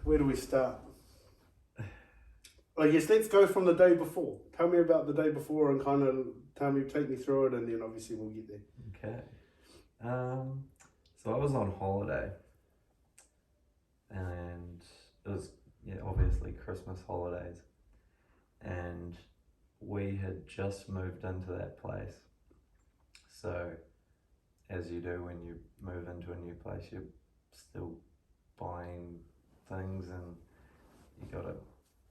Where do we start? I guess let's go from the day before. Tell me about the day before and kind of take me through it, and then obviously we'll get there. Okay. So I was on holiday, and it was obviously Christmas holidays, and we had just moved into that place. So, as you do when you move into a new place, you're still buying things, and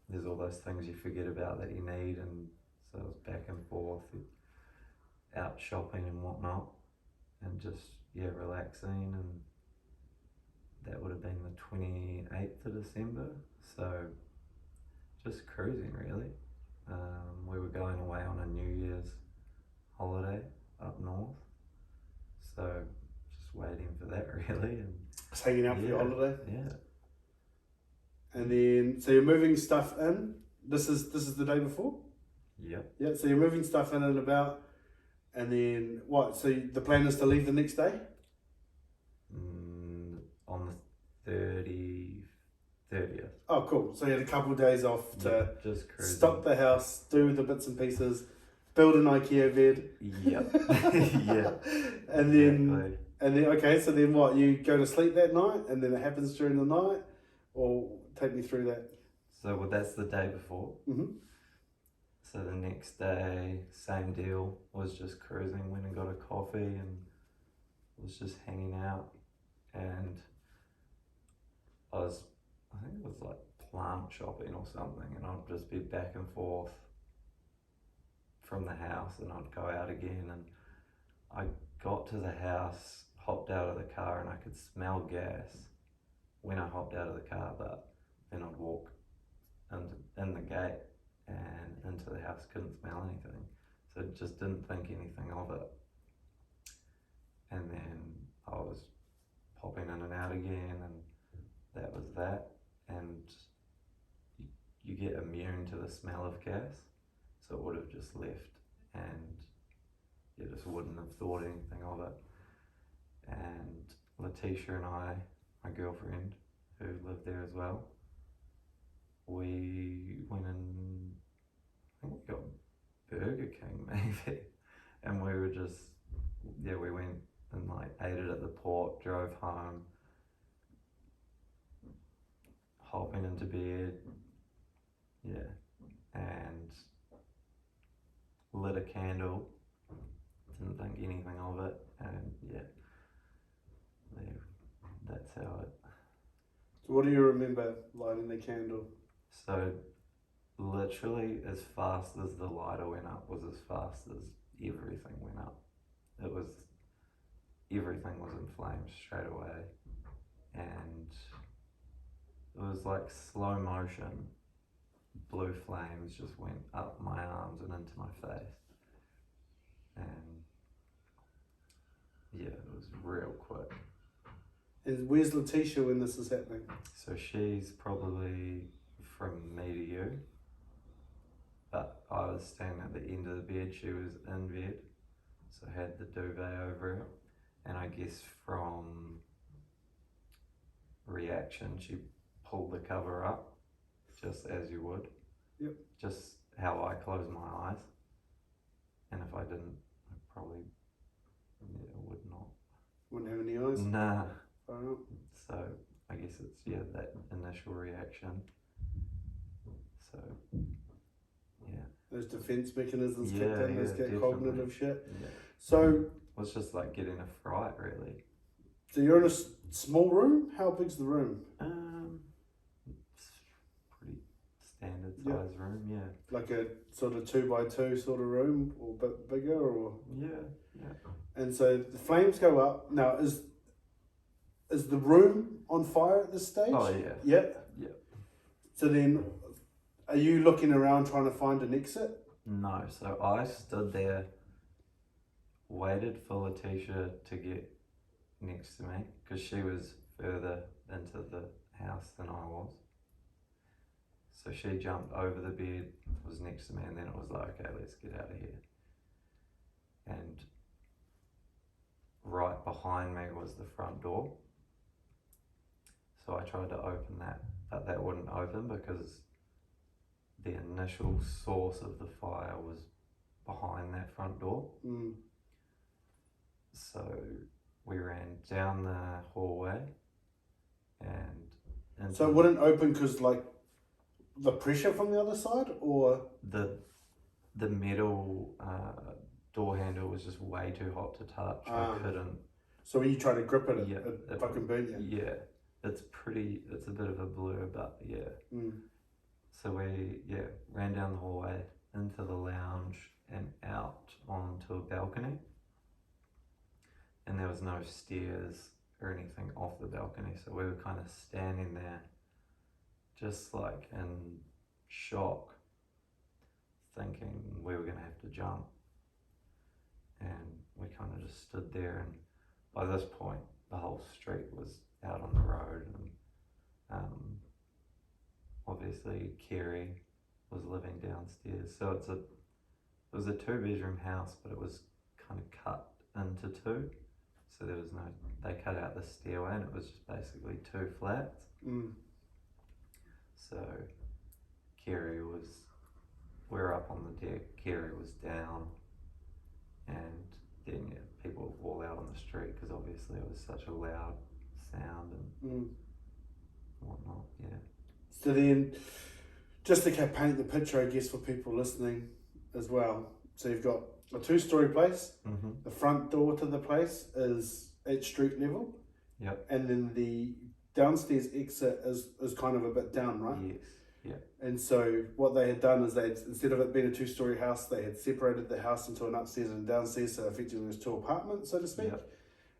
there's all those things you forget about that you need, and so it was back and forth, out shopping and whatnot, and just relaxing, and that would have been the 28th of December, so just cruising really. We were going away on a New Year's holiday up north, so just waiting for that really, and just hanging out for your holiday. Yeah. And then, so you're moving stuff in. This is the day before. Yep. Yeah. So you're moving stuff in and about, and then what? So the plan is to leave the next day. On the 30th. Oh, cool. So you had a couple of days off to just cruising. Stock the house, do the bits and pieces, build an IKEA bed. Yep. Yeah. And then okay, so then what? You go to sleep that night, and then it happens during the night, or take me through that. So that's the day before. Mm-hmm. So the next day, same deal. Was just cruising. Went and got a coffee and was just hanging out. And I think it was like plant shopping or something, and I'd just be back and forth from the house, and I'd go out again, and I got to the house, hopped out of the car, and I could smell gas when I hopped out of the car, but then I'd walk in the gate and into the house, couldn't smell anything, so just didn't think anything of it. And then I was popping in and out again, and that was that. And you get immune to the smell of gas, so it would have just left, and you just wouldn't have thought anything of it. And Letitia and I, my girlfriend, who lived there as well, we went and I think we got Burger King maybe, and we were just we went and like ate it at the port, drove home, hopping into bed, and lit a candle, didn't think anything of it, and that's how it. So what do you remember lighting the candle? So literally as fast as the lighter went up was as fast as everything went up. Everything was in flames straight away, and it was like slow motion. Blue flames just went up my arms and into my face, and it was real quick. And where's Letitia when this is happening? So she's probably from me to you, but I was standing at the end of the bed, she was in bed, so I had the duvet over it, and I guess from reaction she pulled the cover up, just as you would. Yep. Just how I close my eyes, and if I didn't, I probably would not. Wouldn't have any eyes? Nah. Oh. So I guess it's that initial reaction. So those defense mechanisms kicked in, those definitely. cognitive shit. Yeah. So it's just like getting a fright really. So you're in a small room? How big's the room? It's pretty standard size room, Like a sort of 2x2 sort of room, or a bit bigger, or? Yeah. And so the flames go up. Now, is the room on fire at this stage? Oh yeah. Yeah. So then, are you looking around trying to find an exit? No, so I stood there, waited for Letitia to get next to me, because she was further into the house than I was. So she jumped over the bed, was next to me, and then it was like, okay, let's get out of here. And right behind me was the front door. So I tried to open that but that wouldn't open because the initial source of the fire was behind that front door. So we ran down the hallway and So it wouldn't open because like the pressure from the other side, or the metal door handle was just way too hot to touch. I couldn't. So when you try to grip it, Yeah, it fucking burnt you. Yeah, it's a bit of a blur, but yeah. So we ran down the hallway into the lounge and out onto a balcony. And there was no stairs or anything off the balcony, so we were kind of standing there just like in shock, thinking we were going to have to jump. And we kind of just stood there, and by this point the whole street was out on the road, and obviously Kerry was living downstairs. So it was a 2-bedroom house, but it was kind of cut into 2. So there was they cut out the stairway, and it was just basically 2 flats. So we're up on the deck, Kerry was down, and then people were all out on the street because obviously it was such a loud sound and whatnot, So then, just to paint the picture, I guess, for people listening as well. So you've got a 2-story place. The front door to the place is at street level. Yep. And then the downstairs exit is kind of a bit down, right? Yes. Yeah. And so what they had done is instead of it being a 2-story house, they had separated the house into an upstairs and a downstairs, so effectively it was 2 apartments, so to speak. Yep.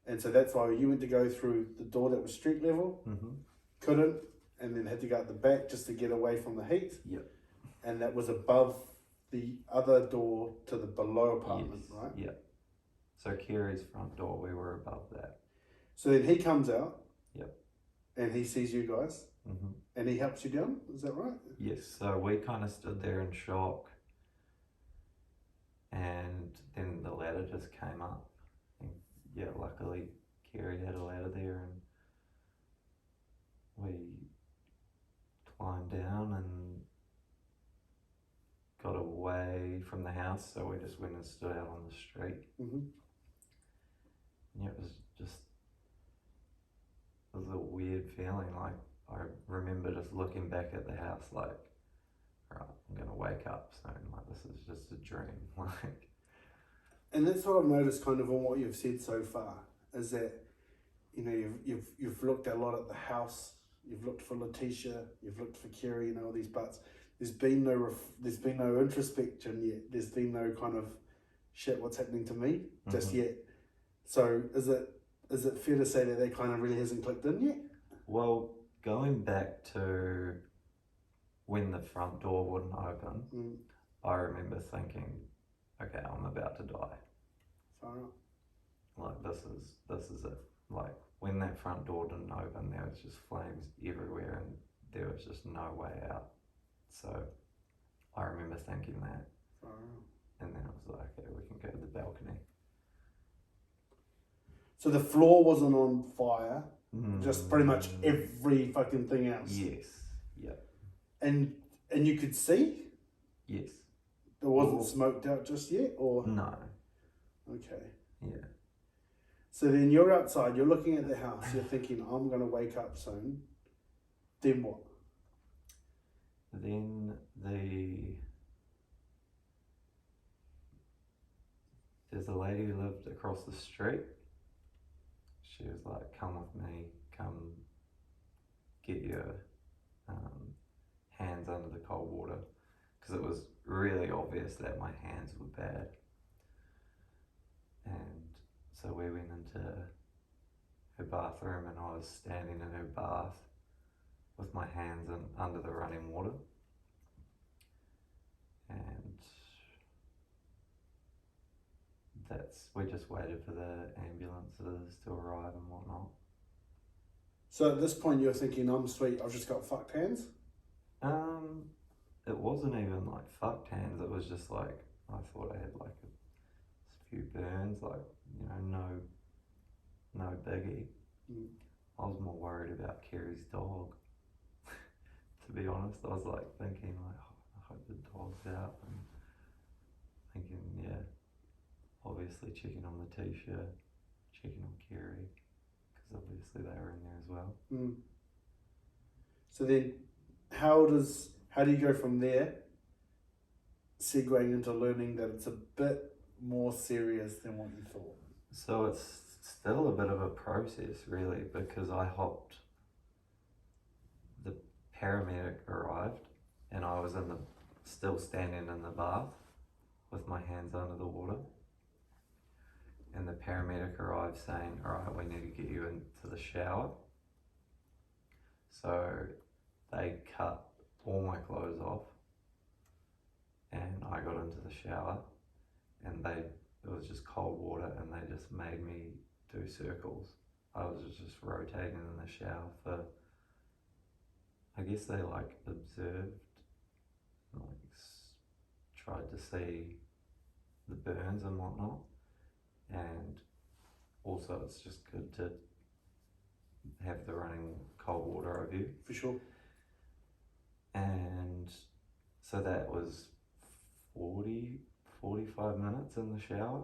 And so that's why you went to go through the door that was street level, couldn't, and then had to go out the back just to get away from the heat. Yep. And that was above the other door to the below apartment, right? Yeah. So Kerry's front door, we were above that. So then he comes out. Yep. And he sees you guys. And he helps you down, is that right? Yes, so we kind of stood there in shock, and then the ladder just came up, and luckily Kerry had a ladder there, and we climbed down and got away from the house, so we just went and stood out on the street. And it was a weird feeling, like I remember just looking back at the house like, right, I'm gonna wake up soon, like this is just a dream. Like, and that's what I've noticed kind of on what you've said so far, is that, you know, you've looked a lot at the house, you've looked for Letitia, you've looked for Kerry, all these butts. There's been no introspection yet. There's been no kind of shit, what's happening to me just yet. So is it fair to say that kind of really hasn't clicked in yet? Well, going back to when the front door wouldn't open, I remember thinking, okay, I'm about to die. Like this is it. Like when that front door didn't open, there was just flames everywhere, and there was just no way out. So I remember thinking that, and then I was like, okay, we can go to the balcony. So the floor wasn't on fire, just pretty much every fucking thing else. Yes. Yeah. And you could see? Yes. It wasn't smoked out just yet, or? No. Okay. Yeah. So then you're outside, you're looking at the house, you're thinking, I'm going to wake up soon. Then what? Then there's a lady who lived across the street. She was like, come with me, come get your hands under the cold water, because it was really obvious that my hands were bad. And so we went into her bathroom, and I was standing in her bath with my hands under the running water. And we just waited for the ambulances to arrive and whatnot. So at this point you're thinking, I'm sweet, I've just got fucked hands? It wasn't even like fucked hands, it was just like, I thought I had like a few burns, like, you know, no biggie. I was more worried about Kerry's dog. be honest. I was like thinking like, oh, I hope the dog's out, and thinking, yeah, obviously checking on the t-shirt, checking on Kerry, because obviously they were in there as well. Mm. So then, how do you go from there, segueing into learning that it's a bit more serious than what you thought? So it's still a bit of a process, really, because the paramedic arrived, and I was still standing in the bath with my hands under the water. And the paramedic arrived saying, all right, we need to get you into the shower. So they cut all my clothes off, and I got into the shower, and it was just cold water, and they just made me do circles. I was just rotating in the shower for, I guess they like observed, like tried to see the burns and whatnot. And also it's just good to have the running cold water over you. For sure. And so that was 45 minutes in the shower.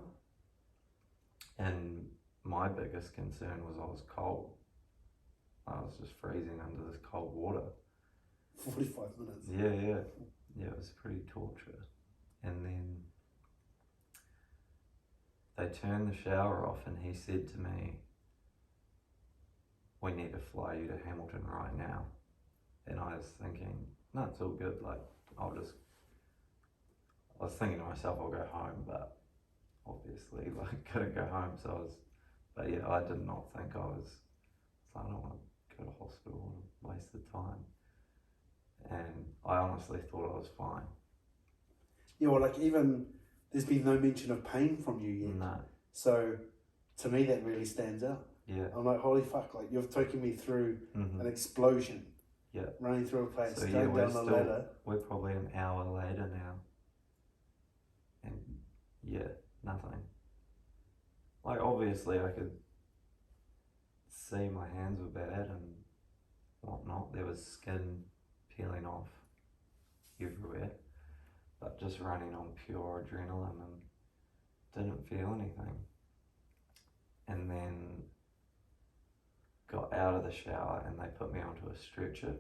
And my biggest concern was I was cold. I was just freezing under this cold water. 45 minutes. Yeah, it was pretty torture. And then they turned the shower off, and he said to me, we need to fly you to Hamilton right now. And I was thinking, no, it's all good, like, I was thinking to myself, I'll go home, but obviously, like, couldn't go home, but yeah, I did not think I don't want to go to hospital and waste the time. And I honestly thought I was fine. Yeah, well, like, even there's been no mention of pain from you yet. No. So to me, that really stands out. Yeah. I'm like, holy fuck, like, you've taken me through Mm-hmm. an explosion. Yeah. Running through a place, So going down the ladder. We're probably an hour later now. And yeah, nothing. Like, obviously I could see my hands were bad and whatnot. There was skin peeling off everywhere. But just running on pure adrenaline and didn't feel anything. And then got out of the shower, and they put me onto a stretcher,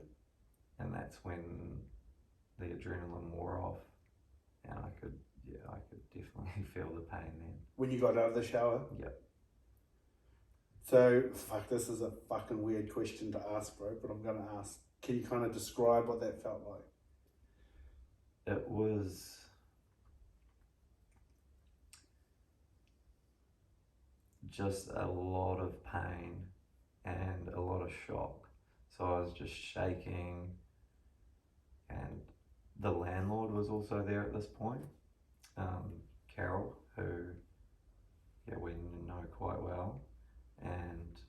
and that's when the adrenaline wore off, and I could definitely feel the pain then. When you got out of the shower? Yep. So, fuck, this is a fucking weird question to ask, bro, but I'm going to ask. Can you kind of describe what that felt like? It was just a lot of pain and a lot of shock. So I was just shaking, and the landlord was also there at this point, Carol, who we know quite well. And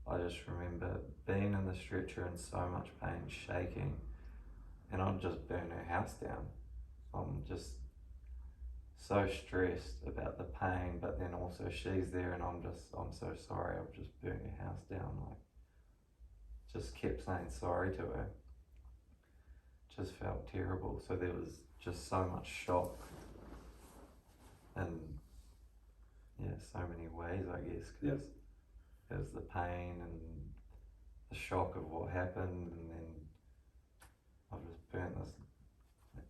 I just remember being in the stretcher in so much pain, shaking, and I'd just burn her house down. I'm just so stressed about the pain, but then also she's there, and I'm so sorry, I've just burnt your house down. Like, just kept saying sorry to her. Just felt terrible. So there was just so much shock, and so many ways, I guess, because there's the pain and the shock of what happened, and then I've just burnt this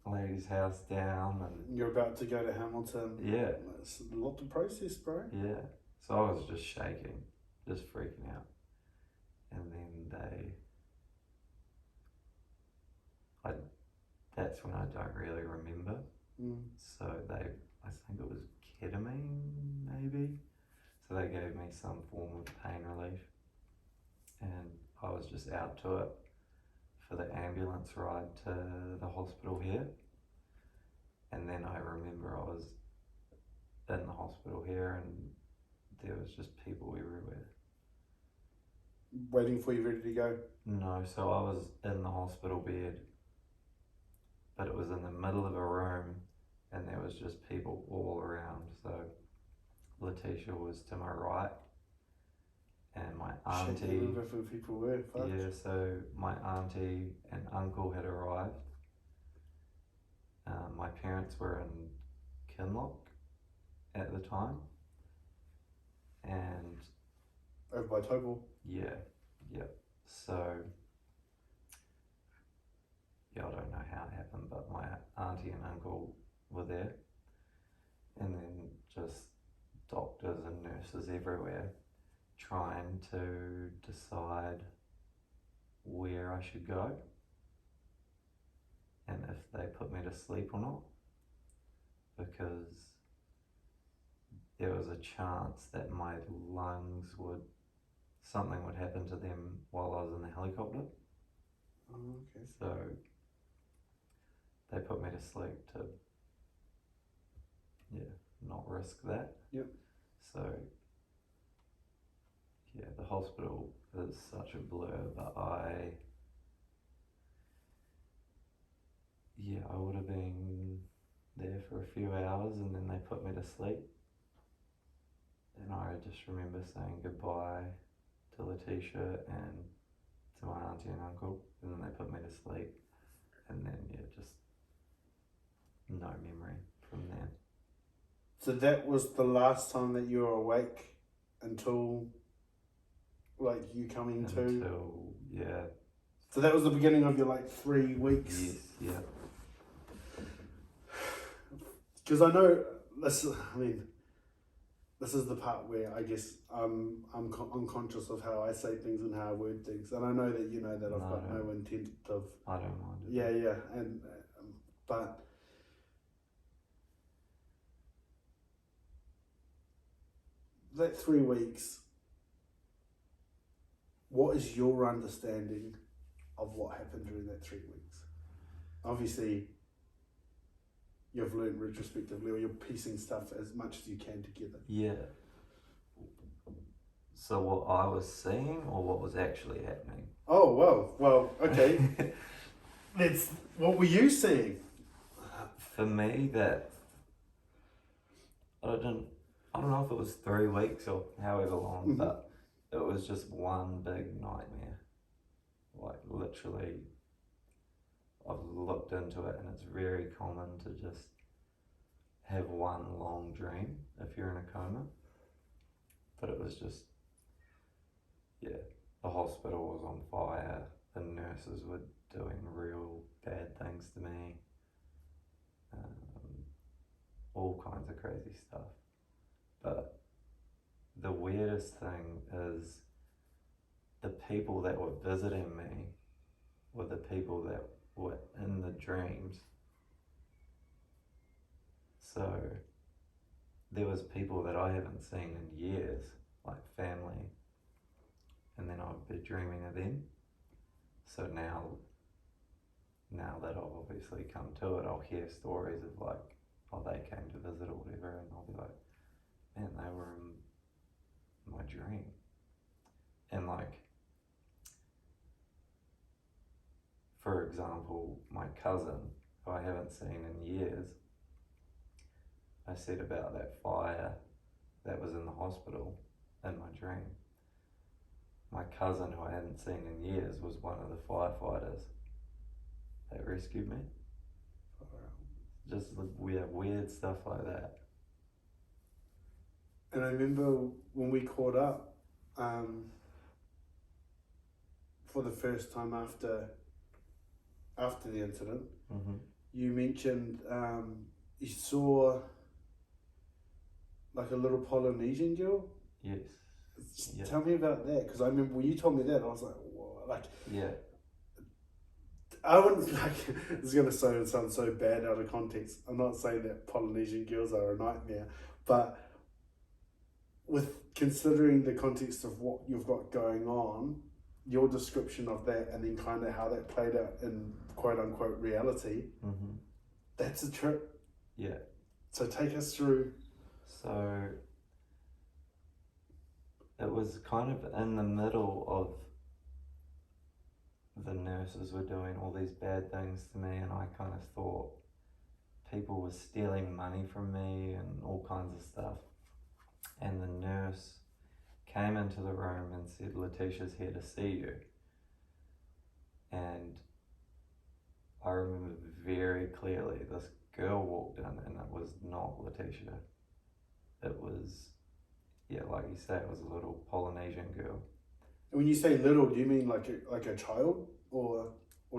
lady's house down, and you're about to go to Hamilton. Yeah. It's a lot to process, bro. Yeah. So I was just shaking, just freaking out. And then that's when I don't really remember. So I think it was ketamine, maybe. So they gave me some form of pain relief, and I was just out to it for the ambulance ride to the hospital here. And then I remember I was in the hospital here, and there was just people everywhere. Waiting for you, ready to go? No, so I was in the hospital bed, but it was in the middle of a room, and there was just people all around. So Letitia was to my right, and my Shit, you auntie. remember who people were, fuck. Yeah, so my auntie and uncle had arrived. My parents were in Kinloch at the time, and Over by Topol. yeah, so yeah, I don't know how it happened, but my auntie and uncle were there, and then just doctors and nurses everywhere trying to decide where I should go and if they put me to sleep or not, because there was a chance that my lungs something would happen to them while I was in the helicopter. Oh, okay. So they put me to sleep to, not risk that. Yep. So yeah, the hospital is such a blur, but I would have been there for a few hours and then they put me to sleep. And I just remember saying goodbye to Letitia and to my auntie and uncle, and then they put me to sleep. And then, just no memory from then. So that was the last time that you were awake until, like, you coming to? Until, yeah. So that was the beginning of your, 3 weeks? Yes, yeah. Because I know, this is the part where I guess I'm unconscious of how I say things and how I word things. And I know that you know that I've got no intent of... I don't mind it. Yeah, and but... That 3 weeks, what is your understanding of what happened during that 3 weeks? Obviously, you've learned retrospectively, or you're piecing stuff as much as you can together. Yeah. So what I was seeing or what was actually happening? Oh, well, okay. What were you seeing? For me, that I don't know if it was 3 weeks or however long, but it was just one big nightmare. Like, literally, I've looked into it and it's very common to just have one long dream if you're in a coma. But it was just, the hospital was on fire, the nurses were doing real bad things to me, all kinds of crazy stuff. But the weirdest thing is the people that were visiting me were the people that were in the dreams. So there was people that I haven't seen in years, like family, and then I'd be dreaming of them. So now that I've obviously come to it, I'll hear stories of they came to visit or whatever, and I'll be like, man, they were in my dream. And for example, my cousin, who I haven't seen in years, I said about that fire that was in the hospital in my dream. My cousin, who I hadn't seen in years, was one of the firefighters that rescued me. Just weird stuff like that. And I remember when we caught up for the first time after the incident, you mentioned you saw like a little Polynesian girl. Yes. Tell me about that, because I remember when you told me that, I was like, whoa, yeah. I wouldn't this is gonna sound so bad out of context. I'm not saying that Polynesian girls are a nightmare, but with considering the context of what you've got going on, your description of that, and then kind of how that played out in quote unquote reality, that's a trip. Yeah. So take us through. So it was kind of in the middle of the nurses were doing all these bad things to me, and I kind of thought people were stealing money from me and all kinds of stuff. And the nurse came into the room and said, Letitia's here to see you. And I remember very clearly this girl walked in and it was not Letitia. It was, yeah, like you say, it was a little Polynesian girl. And when you say little, do you mean like a child or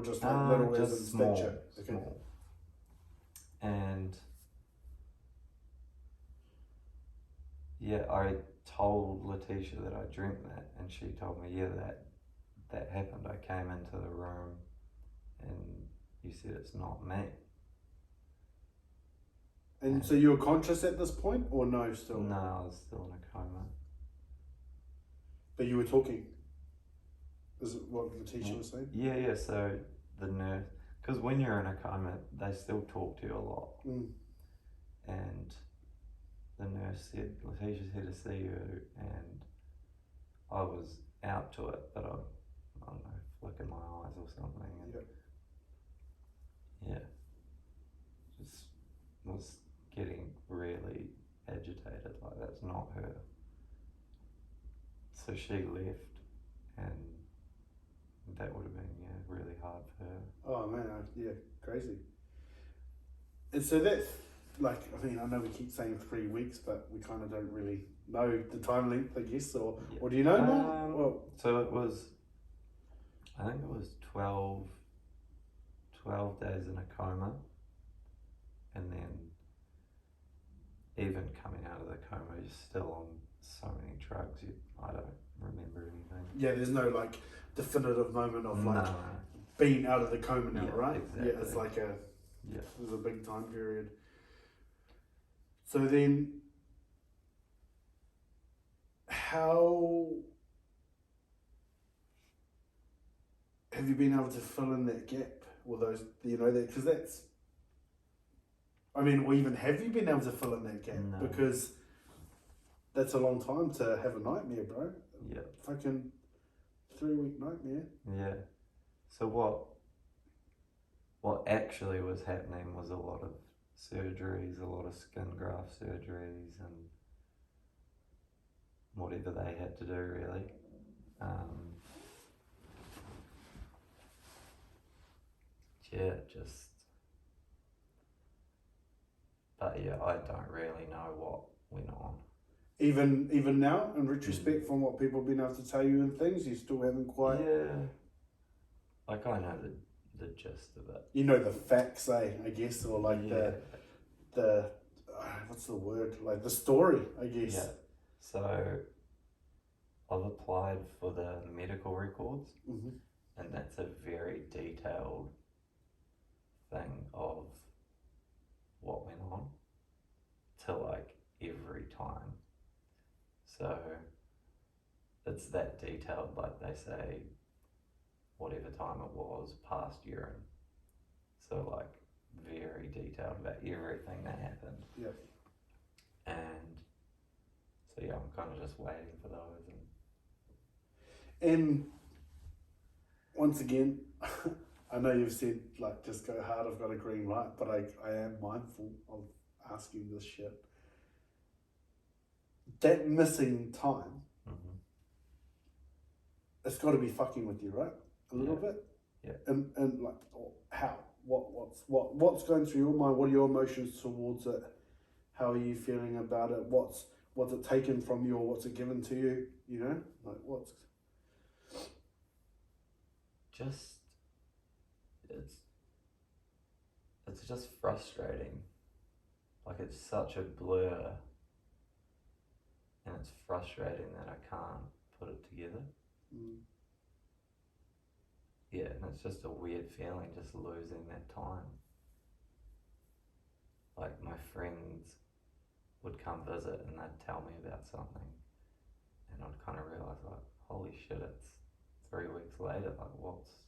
just like little as in small, stature? Okay. Small. And yeah, I told Letitia that I dreamt that, and she told me, yeah, that happened. I came into the room and you said it's not me. And so you were conscious at this point, or no still? No, I was still in a coma. But you were talking? Is it what Letitia was saying? Yeah, so the nurse, because when you're in a coma, they still talk to you a lot. Mm. And the nurse said, Letitia's here to see you, and I was out to it, but I don't know, flicking my eyes or something. And yeah, just was getting really agitated, like that's not her. So she left, and that would have been, really hard for her. Oh man, yeah, crazy. And so that's like, I mean, I know we keep saying 3 weeks, but we kind of don't really know the time length, I guess, or do you know now? Well, so it was, I think it was 12 days in a coma, and then even coming out of the coma, you're still on so many drugs, I don't remember anything. Yeah, there's no like definitive moment of like No. being out of the coma now, Yeah, right? exactly. Yeah, it's like Yeah. there's a big time period. So then, how have you been able to fill in that gap, or those, that, because that's, I mean, or even have you been able to fill in that gap? No. Because that's a long time to have a nightmare, bro. Yeah. Fucking 3-week nightmare. Yeah. So what actually was happening was a lot of surgeries, a lot of skin graft surgeries, and whatever they had to do, really. But yeah, I don't really know what went on. Even now, in retrospect, from what people have been able to tell you and things, you still haven't quite. Yeah. Like I know the gist of it. You know the facts, I guess, or like the what's the word? Like the story, I guess. Yeah. So I've applied for the medical records, and that's a very detailed thing of what went on to like every time. So it's that detailed, like they say, whatever time it was, past urine. So like very detailed about everything that happened. Yeah. And so yeah, I'm kind of just waiting for those. And once again, I know you've said like just go hard, I've got a green light, but I am mindful of asking this shit. That missing time, it's got to be fucking with you, right? A little bit. Yeah. And like how? What's going through your mind? What are your emotions towards it? How are you feeling about it? What's it taken from you, or what's it given to you? You know, like what's just it's just frustrating. Like it's such a blur, and it's frustrating that I can't put it together. Yeah, and it's just a weird feeling, just losing that time. Like my friends would come visit and they'd tell me about something, and I'd kind of realise like, holy shit, it's 3 weeks later, like what's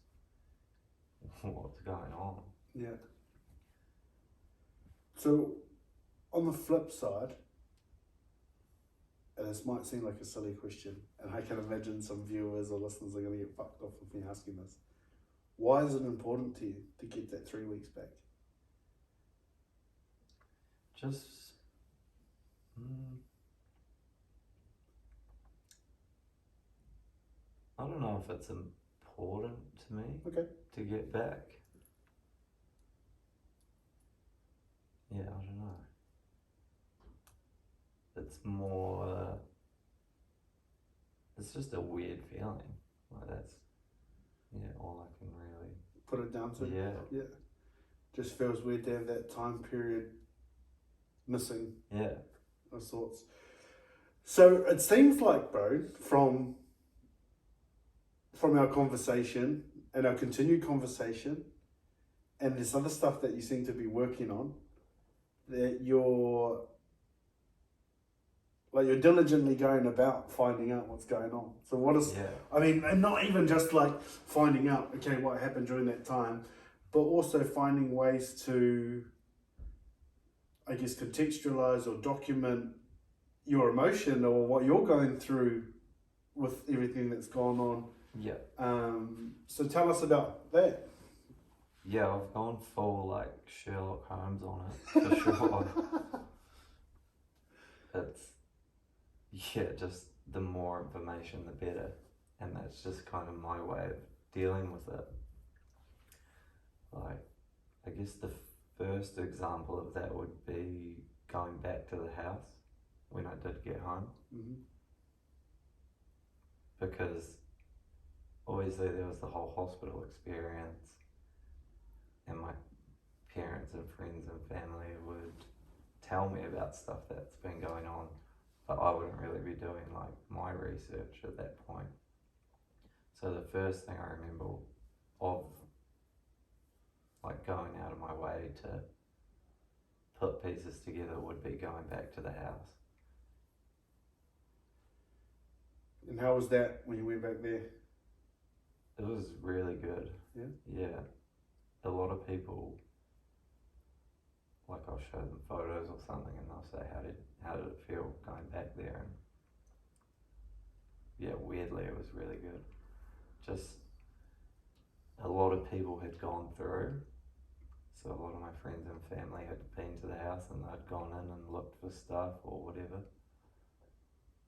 going on? Yeah. So, on the flip side, and this might seem like a silly question, and I can imagine some viewers or listeners are going to get fucked off with me asking this. Why is it important to you to get that 3 weeks back? Just, I don't know if it's important to me Okay. to get back. Yeah, I don't know. It's more, it's just a weird feeling. Like that's, yeah, all I can really. Put it down to. Yeah. Yeah. Just feels weird to have that time period missing Yeah. of sorts. So it seems like, bro, from our conversation and our continued conversation and this other stuff that you seem to be working on, that you're diligently going about finding out what's going on. So what is, Yeah. I mean, and not even just like finding out, okay, what happened during that time, but also finding ways to, I guess, contextualize or document your emotion or what you're going through with everything that's gone on. Yeah. So tell us about that. Yeah, I've gone full like Sherlock Holmes on it for sure. It's, yeah, just the more information the better, and that's just kind of my way of dealing with it. Like, I guess the first example of that would be going back to the house when I did get home, Mm-hmm. because obviously there was the whole hospital experience, and my parents and friends and family would tell me about stuff that's been going on, but I wouldn't really be doing like my research at that point. So the first thing I remember of like going out of my way to put pieces together would be going back to the house. And how was that when you went back there? It was really good. Yeah? Yeah. A lot of people, like I'll show them photos or something and they'll say, how did it feel going back there? And yeah, weirdly it was really good. Just a lot of people had gone through. So a lot of my friends and family had been to the house and they'd gone in and looked for stuff or whatever.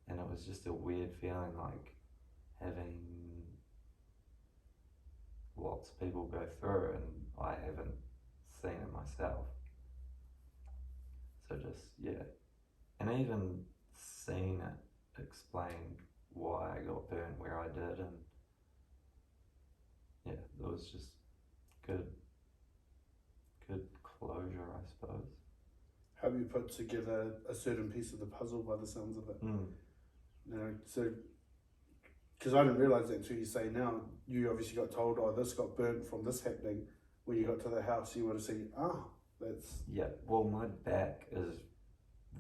And it was just a weird feeling, like having lots of people go through and I haven't seen it myself. So just, yeah. And even seeing it explained why I got burnt where I did, and yeah, it was just good closure, I suppose. How you put together a certain piece of the puzzle by the sounds of it. Mm. You know, so, because I didn't realise that until you say now, you obviously got told, oh, this got burnt from this happening. When you got to the house, you would have seen, that's... Yeah, well, my back is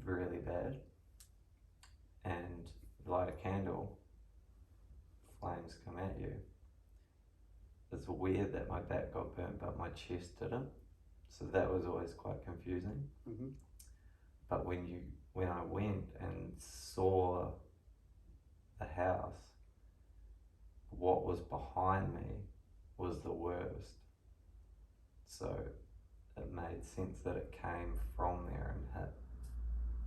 really bad, and light a candle, flames come at you. It's weird that my back got burnt but my chest didn't, so that was always quite confusing. Mm-hmm. But when I went and saw the house, what was behind me was the worst, so it made sense that it came from there and hit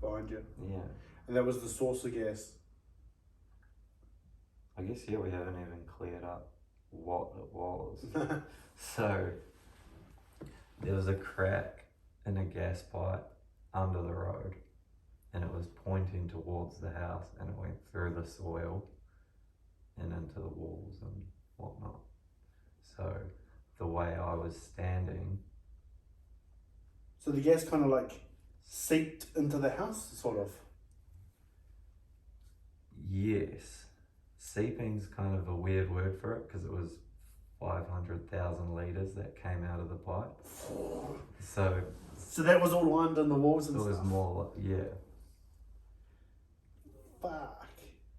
Behind you. Yeah. And that was the source of gas. I guess, yeah, we haven't even cleared up what it was. So there was a crack in a gas pipe under the road, and it was pointing towards the house, and it went through the soil and into the walls and whatnot. So the way I was standing, So the gas kind of like seeped into the house, sort of. yes, seeping's kind of a weird word for it because it was 500,000 litres that came out of the pipe. So that was all lined in the walls and it stuff? was more like, yeah. Fuck.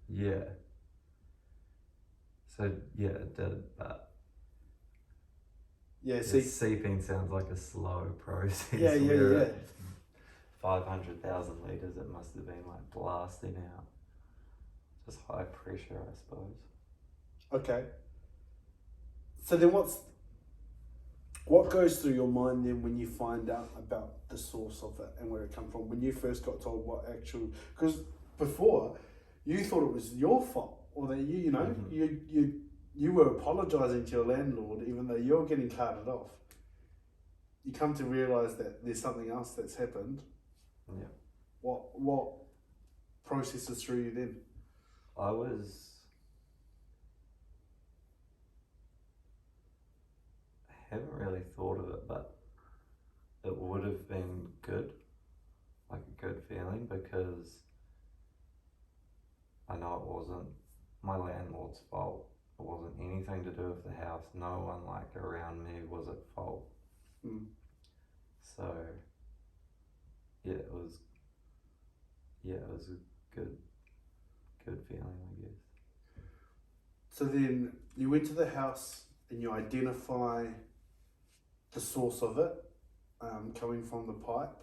Yeah. So yeah, it did, but yeah, see, seeping sounds like a slow process. Yeah. 500,000 litres, it must have been like blasting out. Just high pressure, I suppose. Okay. So then what goes through your mind then when you find out about the source of it and where it come from? When you first got told what actual, because before you thought it was your fault or that you know, Mhm. you were apologising to your landlord even though you're getting carted off. You come to realise that there's something else that's happened. Yeah. What processes through you then? I haven't really thought of it, but it would have been good, like a good feeling, because I know it wasn't my landlord's fault. It wasn't anything to do with the house. No one like around me was at fault. Mm. So yeah, it was a good feeling, I guess. So then you went to the house and you identify the source of it, coming from the pipe.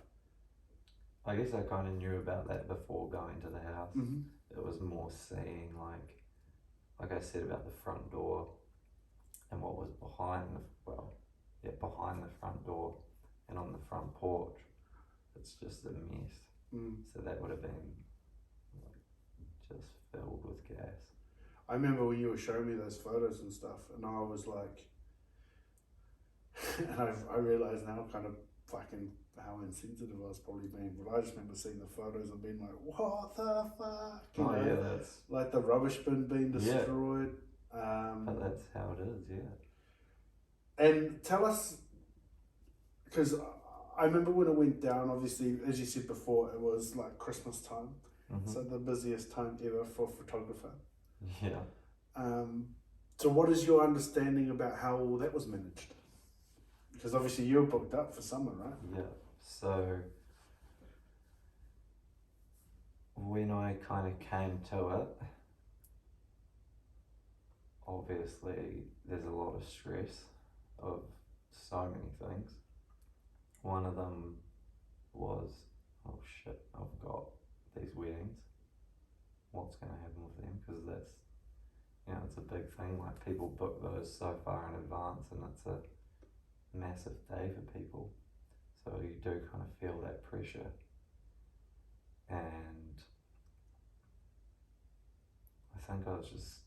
I guess I kind of knew about that before going to the house. Mm-hmm. It was more seeing, like I said, about the front door and what was behind the front door and on the front porch. It's just a mess. Mm. So that would have been like, just filled with gas. I remember when you were showing me those photos and stuff, and I was like, and I realised now kind of fucking how insensitive I was probably being, but I just remember seeing the photos and being like, what the fuck? You know? Yeah, that's like the rubbish bin being destroyed. but that's how it is, yeah. And tell us, because I remember when it went down, obviously, as you said before, it was like Christmas time. Mm-hmm. So the busiest time ever for a photographer. Yeah. So what is your understanding about how all that was managed? Because obviously you were booked up for summer, right? Yeah. So when I kind of came to it, obviously there's a lot of stress of so many things. One of them was, oh shit, I've got these weddings. What's going to happen with them? Because that's, it's a big thing. Like people book those so far in advance, and it's a massive day for people. So you do kind of feel that pressure. And I think I was just,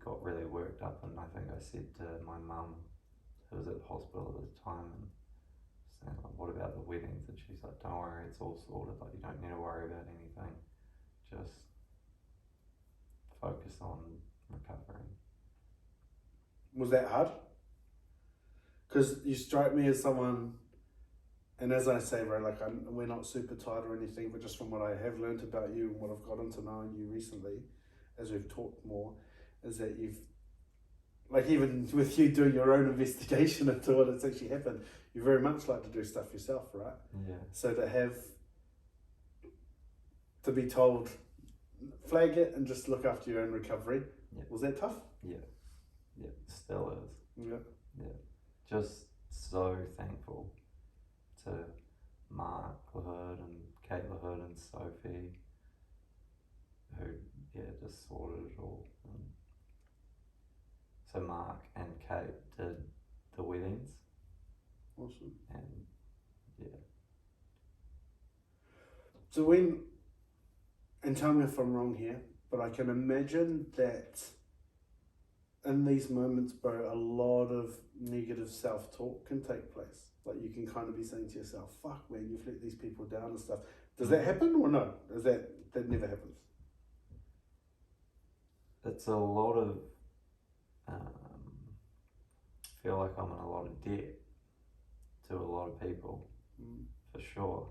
got really worked up, and I think I said to my mum, who was at the hospital at the time, and saying like, what about the weddings? And she's like, don't worry, it's all sorted, like you don't need to worry about anything, just focus on recovering. Was that hard? Because you strike me as someone, and as I say, right, like we're not super tight or anything, but just from what I have learned about you and what I've gotten to know you recently, as we've talked more, is that you've, like even with you doing your own investigation into what it's actually happened, you very much like to do stuff yourself, right? Yeah. So to be told, flag it and just look after your own recovery, was that tough? Yeah, it still is. Yeah. Just so thankful to Mark LaHood and Kate LaHood and Sophie, who just sorted it all. So Mark and Kate did the weddings. Awesome. And So and tell me if I'm wrong here, but I can imagine that in these moments, bro, a lot of negative self-talk can take place. Like you can kind of be saying to yourself, fuck man, you've let these people down and stuff. Does that happen or no? That never happens? it's a lot of, feel like I'm in a lot of debt to a lot of people, for sure.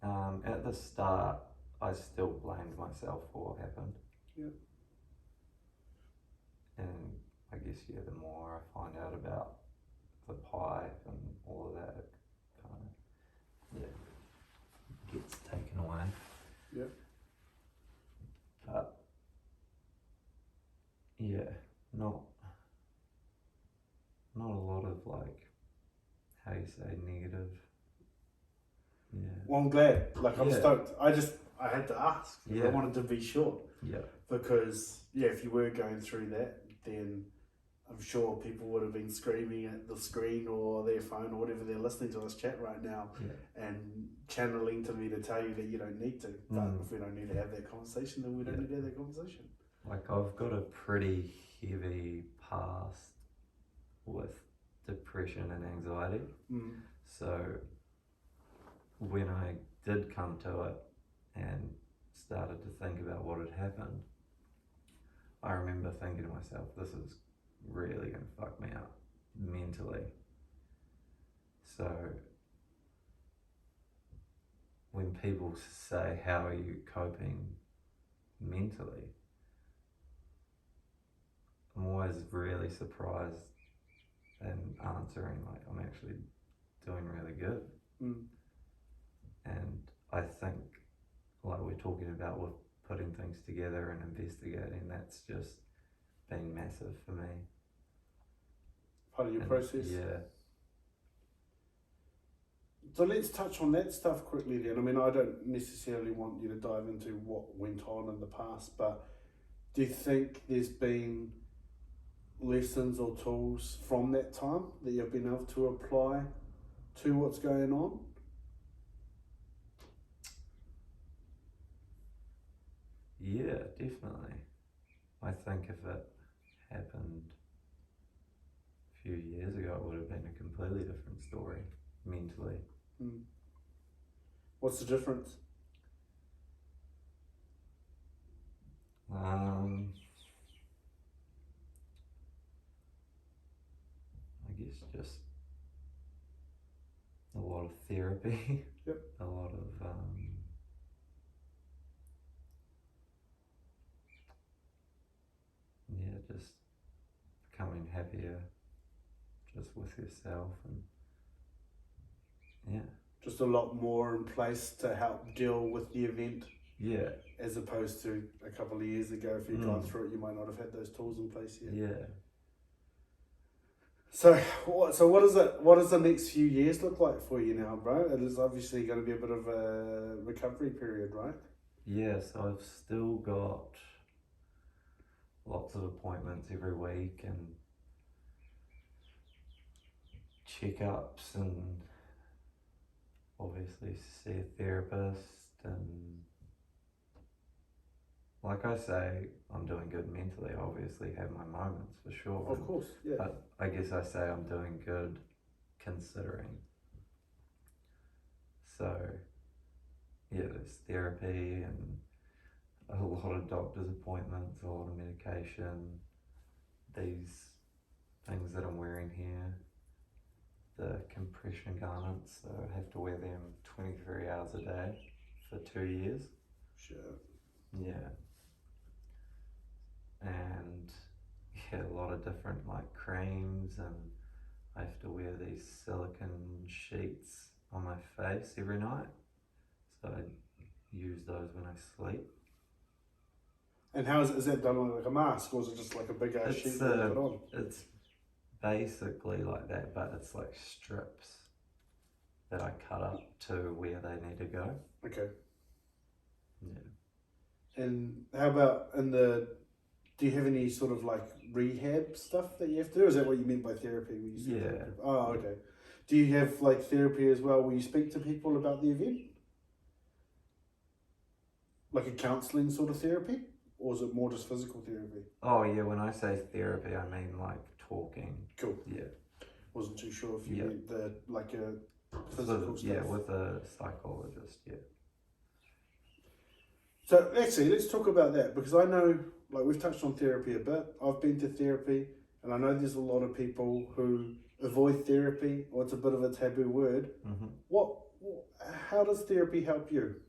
At the start, I still blamed myself for what happened. Yeah. And I guess, the more I find out about the pipe and all of that, it kind of, gets taken away. Yeah. But, not a lot of, like, how you say, negative. Yeah. Well, I'm glad. Like, I'm stoked. I had to ask. Yeah. I wanted to be sure. Yeah. Because, if you were going through that, then I'm sure people would have been screaming at the screen or their phone or whatever they're listening to us chat right now and channeling to me to tell you that you don't need to. But if we don't need to have that conversation, then we don't need to have that conversation. Like, I've got a pretty heavy past with depression and anxiety. So when I did come to it and started to think about what had happened, I remember thinking to myself, this is really going to fuck me up mentally. So when people say, how are you coping mentally? I'm always really surprised and answering like, I'm actually doing really good. And I think, like we're talking about with putting things together and investigating, that's just been massive for me. Part of your process? Yeah. So let's touch on that stuff quickly then. I mean, I don't necessarily want you to dive into what went on in the past, but do you think there's been lessons or tools from that time that you've been able to apply to what's going on? Yeah, definitely. I think if it happened a few years ago, it would have been a completely different story mentally. What's the difference? I guess just a lot of therapy. Yep. A lot of just becoming happier just with yourself and just a lot more in place to help deal with the event. Yeah. As opposed to a couple of years ago, if you'd gone through it, you might not have had those tools in place yet. Yeah. So what does the next few years look like for you now, bro? It is obviously going to be a bit of a recovery period, right? Yeah, so I've still got lots of appointments every week and checkups and obviously see a therapist, and like I say, I'm doing good mentally. I obviously have my moments for sure. Of course, yeah. But I guess I say I'm doing good considering. So yeah, there's therapy and a lot of doctor's appointments, a lot of medication, these things that I'm wearing here, the compression garments, so I have to wear them 23 hours a day for 2 years. Sure. Yeah. And a lot of different like creams, and I have to wear these silicone sheets on my face every night, so I use those when I sleep. And how is that done, like a mask, or is it just like a big ass sheet that you put on? It's basically like that, but it's like strips that I cut up to where they need to go. Okay. Yeah. And how about do you have any sort of like rehab stuff that you have to do? Is that what you meant by therapy? When you said therapy? Oh, okay. Do you have like therapy as well where you speak to people about the event? Like a counselling sort of therapy? Or is it more just physical therapy? Oh yeah, when I say therapy, I mean like talking. Cool. Yeah. Wasn't too sure if you meant like a physical stuff. Yeah, with a psychologist, yeah. So actually, let's talk about that, because I know, like we've touched on therapy a bit. I've been to therapy, and I know there's a lot of people who avoid therapy, or it's a bit of a taboo word. How does therapy help you?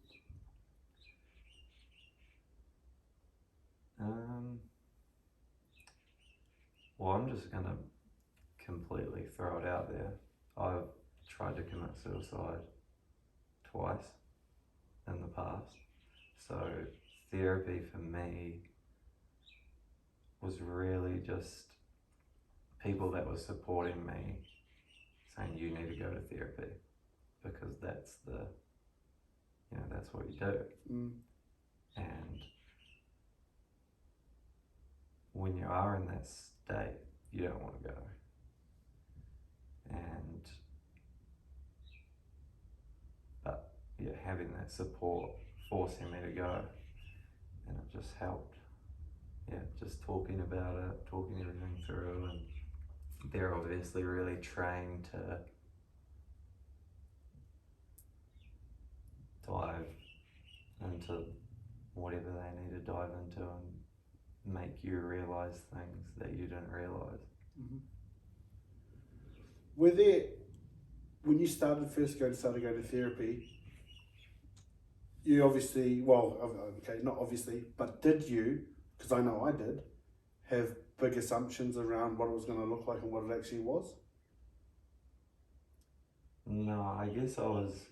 Well, I'm just gonna completely throw it out there. I've tried to commit suicide twice in the past. So therapy for me was really just people that were supporting me, saying you need to go to therapy because that's what you do. And when you are in that state, you don't want to go. And but yeah, having that support, forcing me to go, and it just helped. Yeah, just talking about it, talking everything through, and they're obviously really trained to dive into whatever they need to dive into and make you realise things that you didn't realise. Mm-hmm. Were there, when you started going to therapy, you obviously, well, okay, not obviously, but did you, because I know I did, have big assumptions around what it was going to look like and what it actually was? No, I guess I was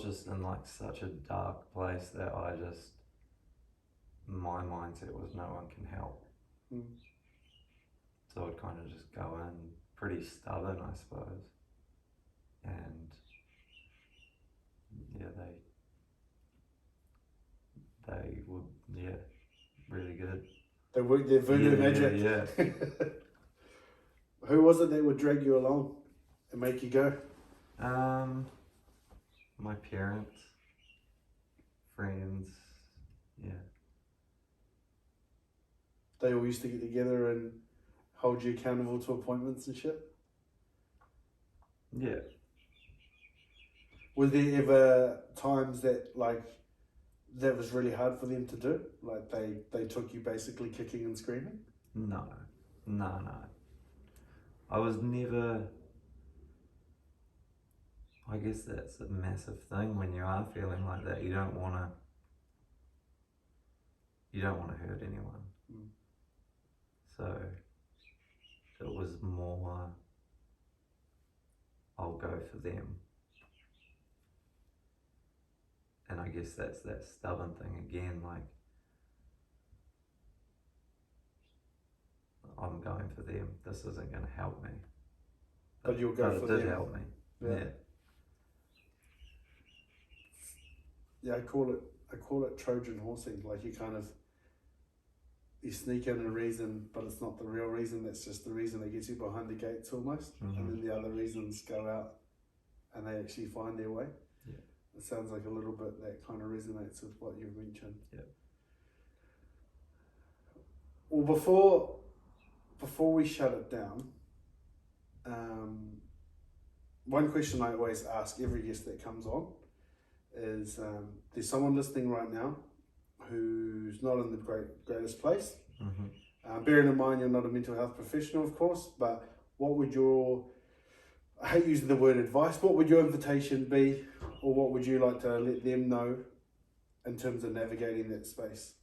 just in like such a dark place that my mindset was no one can help. Mm. So I'd kind of just go in pretty stubborn, I suppose. And yeah, they were, yeah, really good. They worked their voodoo magic. Yeah. Who was it that would drag you along and make you go? My parents, friends, yeah. They all used to get together and hold you accountable to appointments and shit? Yeah. Were there ever times that that was really hard for them to do? Like they took you basically kicking and screaming? No. I was never, I guess that's a massive thing when you are feeling like that. You don't want to hurt anyone. Mm. So it was more, I'll go for them. And I guess that's that stubborn thing again, like, I'm going for them. This isn't going to help me. But you'll go for them. It did help me. Yeah. Yeah, I call it Trojan horsing. Like you sneak in a reason, but it's not the real reason. That's just the reason that gets you behind the gates almost. Mm-hmm. And then the other reasons go out and they actually find their way. Yeah. It sounds like a little bit that kind of resonates with what you've mentioned. Yeah. Well, before we shut it down, one question I always ask every guest that comes on is there's someone listening right now who's not in the greatest place. Mm-hmm. Bearing in mind you're not a mental health professional, of course, but what would I hate using the word advice, what would your invitation be, or what would you like to let them know in terms of navigating that space?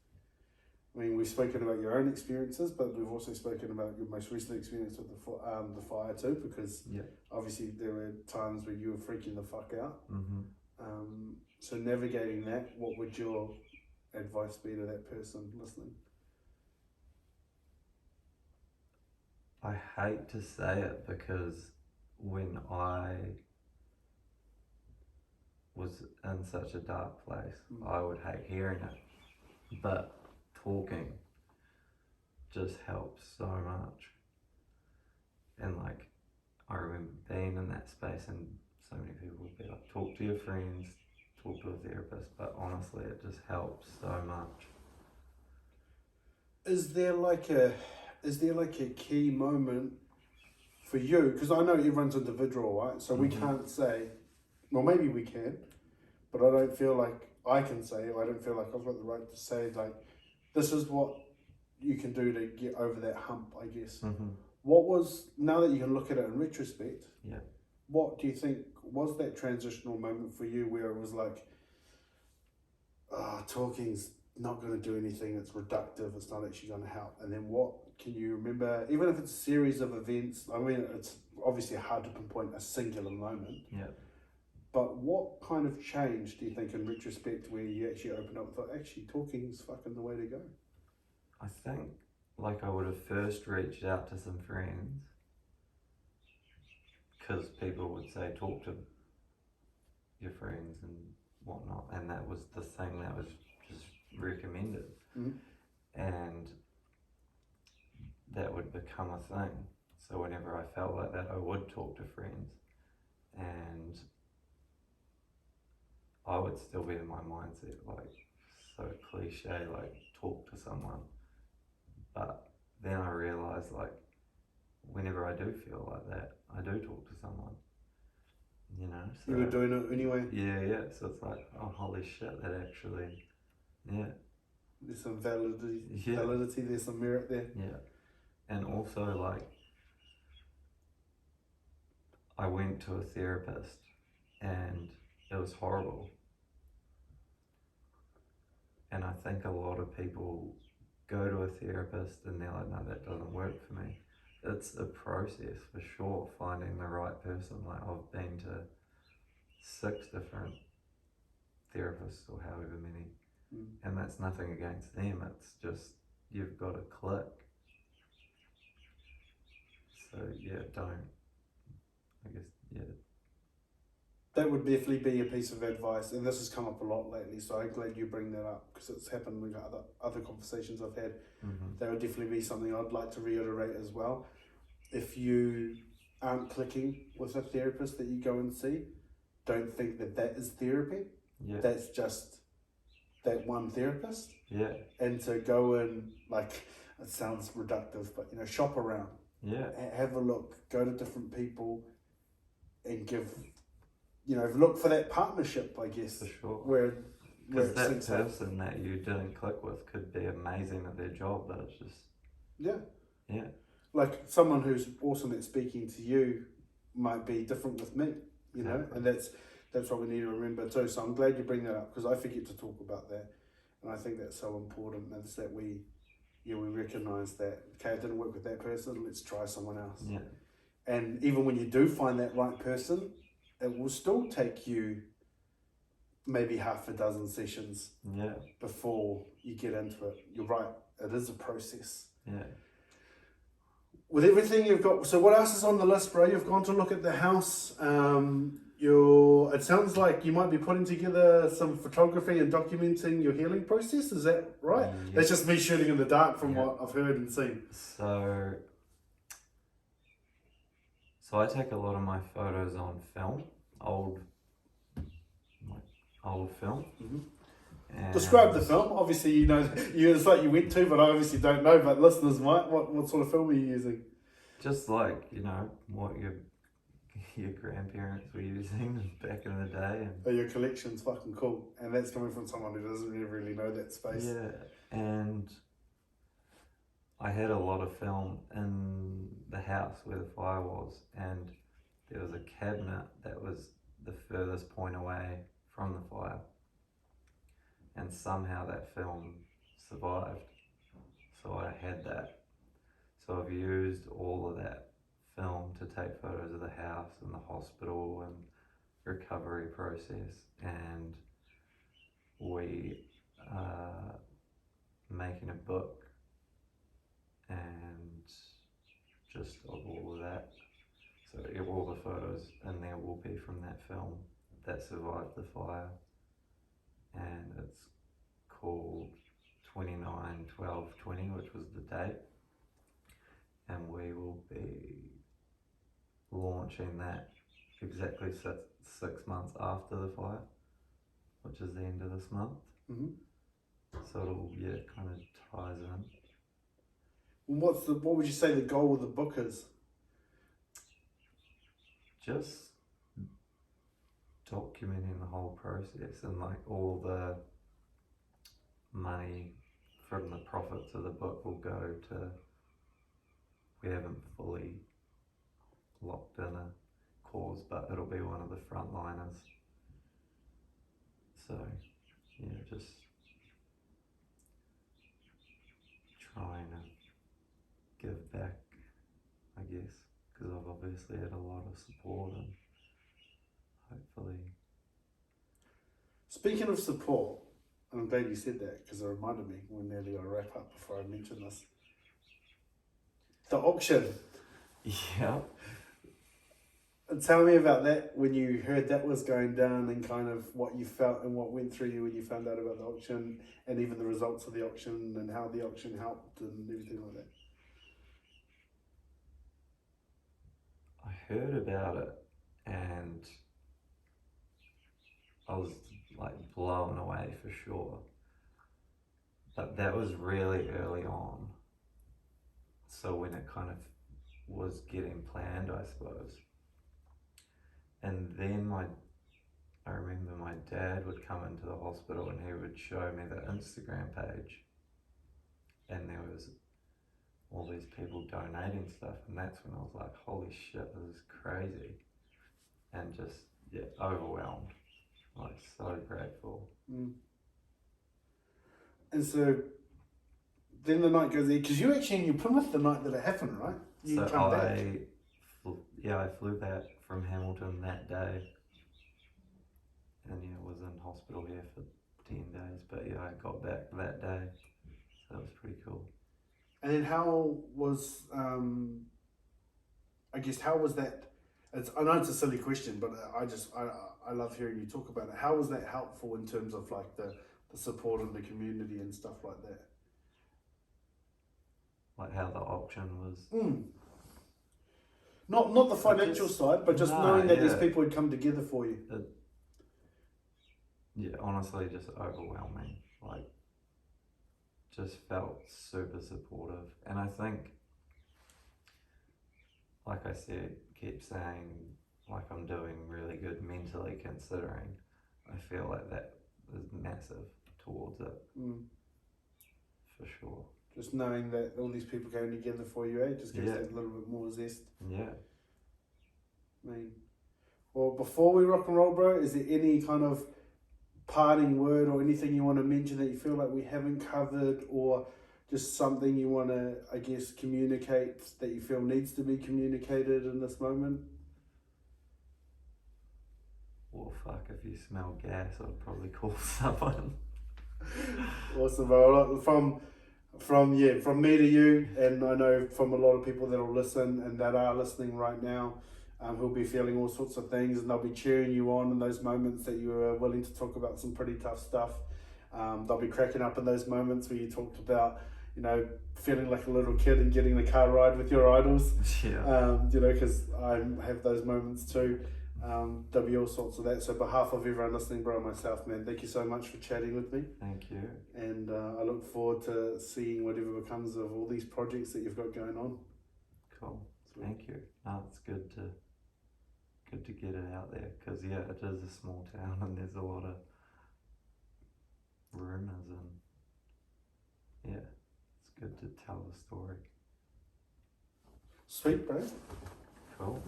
I mean, we've spoken about your own experiences, but we've also spoken about your most recent experience with the fire too, because obviously there were times where you were freaking the fuck out. Mm-hmm. So navigating that, what would your advice be to that person listening? I hate to say it because when I was in such a dark place, I would hate hearing it. But talking just helps so much. And like, I remember being in that space and so many people would be like, talk to your friends, talk to a therapist, but honestly it just helps so much. Is there like a key moment for you? Because I know everyone's individual, right? So we can't say, well, maybe we can, but I don't feel like I can say, or I don't feel like I've got the right to say, like, this is what you can do to get over that hump, I guess. Mm-hmm. What was, now that you can look at it in retrospect, yeah, what do you think was that transitional moment for you where it was like, talking's not going to do anything, it's reductive, it's not actually going to help? And then what can you remember, even if it's a series of events? I mean, it's obviously hard to pinpoint a singular moment. Yeah. But what kind of change do you think in retrospect where you actually opened up and thought, actually talking's fucking the way to go? I think like I would have first reached out to some friends because people would say talk to your friends and whatnot, and that was the thing that was just recommended. Mm-hmm. And that would become a thing. So whenever I felt like that, I would talk to friends, and I would still be in my mindset, like, so cliche, like, talk to someone. But then I realised, like, whenever I do feel like that, I do talk to someone, you know? So, You were doing it anyway? yeah. So it's like, oh, holy shit, that actually, yeah. There's some validity, Yeah. there's some merit there. Yeah. And also, like, I went to a therapist and it was horrible. And I think a lot of people go to a therapist and they're like, no, that doesn't work for me. It's a process for sure, finding the right person. Like, I've been to 6 different therapists or however many, and that's nothing against them. It's just, you've got to click. So yeah, I guess, yeah. That would definitely be a piece of advice, and this has come up a lot lately, so I'm glad you bring that up, because it's happened with other conversations I've had. That would definitely be something I'd like to reiterate as well. If you aren't clicking with a therapist that you go and see, don't think that is therapy. Yeah. That's just that one therapist. Yeah. And to go and, like, it sounds reductive, but, you know, shop around. Yeah. Have a look, go to different people and give, you know, look for that partnership, I guess. For sure. Where Because it that sinks person in. that you didn't click with could be amazing at their job, but it's just... Yeah. Yeah. Like, someone who's awesome at speaking to you might be different with me, you know, Exactly. and that's what we need to remember too. So I'm glad you bring that up, because I forget to talk about that, and I think that's so important. Is that we recognise that, okay, it didn't work with that person, let's try someone else. Yeah. And even when you do find that right person, it will still take you maybe half a dozen sessions before you get into it. You're right, it is a process. Yeah. With everything you've got, so what else is on the list, bro? You've gone to look at the house. It sounds like you might be putting together some photography and documenting your healing process. Is that right? Yeah. That's just me shooting in the dark from what I've heard and seen. So I take a lot of my photos on film, old film. And Describe the film. Obviously, you know, it's like you went to, but I obviously don't know. But listeners might. What sort of film are you using? Just like, you know, what your grandparents were using back in the day. And your collection's fucking cool, and that's coming from someone who doesn't really know that space. Yeah, and I had a lot of film in the house where the fire was, and there was a cabinet that was the furthest point away from the fire, and somehow that film survived. So I had that. So I've used all of that film to take photos of the house and the hospital and recovery process, and we are making a book and just of all of that. So all the photos in there will be from that film that survived the fire, and it's called 29/12/20, which was the date, and we will be launching that exactly 6 months after the fire, which is the end of this month. So it'll kind of ties in. What would you say the goal of the book is? Just documenting the whole process, and like all the money from the profits of the book will go to, we haven't fully locked in a cause, but it'll be one of the frontliners. So yeah, just trying to give back, I guess, because I've obviously had a lot of support, and hopefully. Speaking of support, and I'm glad you said that, because it reminded me, we're nearly going to wrap up before I mention this. The auction. Yeah. Tell me about that, when you heard that was going down, and kind of what you felt and what went through you when you found out about the auction, and even the results of the auction and how the auction helped and everything like that. heard about it and I was like blown away for sure. But that was really early on. So when it kind of was getting planned, I suppose. And then I remember my dad would come into the hospital and he would show me the Instagram page. And there was all these people donating stuff. And that's when I was like, holy shit, this is crazy. And just, yeah, overwhelmed. Like, so grateful. Mm. And so then the night goes there, because you actually in your Plymouth the night that it happened, right? You So come back. I flew back from Hamilton that day. And yeah, was in hospital here for 10 days. But yeah, I got back that day. So that was pretty cool. And then how was, I guess, how was that? I know it's a silly question, but I love hearing you talk about it. How was that helpful in terms of like the support of the community and stuff like that? Like how the auction was. Not the financial side, but just knowing that these people would come together for you. Yeah, honestly, just overwhelming. Like, just felt super supportive. And I think, like I said, keep saying, like I'm doing really good mentally considering. I feel like that is massive towards it. For sure. Just knowing that all these people came together for you, just gives that a little bit more zest. Yeah. I mean, well, before we rock and roll, bro, is there any kind of parting word or anything you want to mention that you feel like we haven't covered, or just something you want to, I guess, communicate that you feel needs to be communicated in this moment? Well, fuck, if you smell gas, I'd probably call someone. Awesome, bro. From me to you, and I know from a lot of people that will listen and that are listening right now, who'll be feeling all sorts of things, and they'll be cheering you on in those moments that you are willing to talk about some pretty tough stuff. They'll be cracking up in those moments where you talked about, feeling like a little kid and getting the car ride with your idols. Yeah. Because I have those moments too. There'll be all sorts of that. So, on behalf of everyone listening, bro, and myself, man, thank you so much for chatting with me. Thank you. And I look forward to seeing whatever becomes of all these projects that you've got going on. Cool. Thank you. No, it's good to get it out there, because yeah, it is a small town and there's a lot of rumours, and yeah, it's good to tell the story. Sweet, bro. Cool.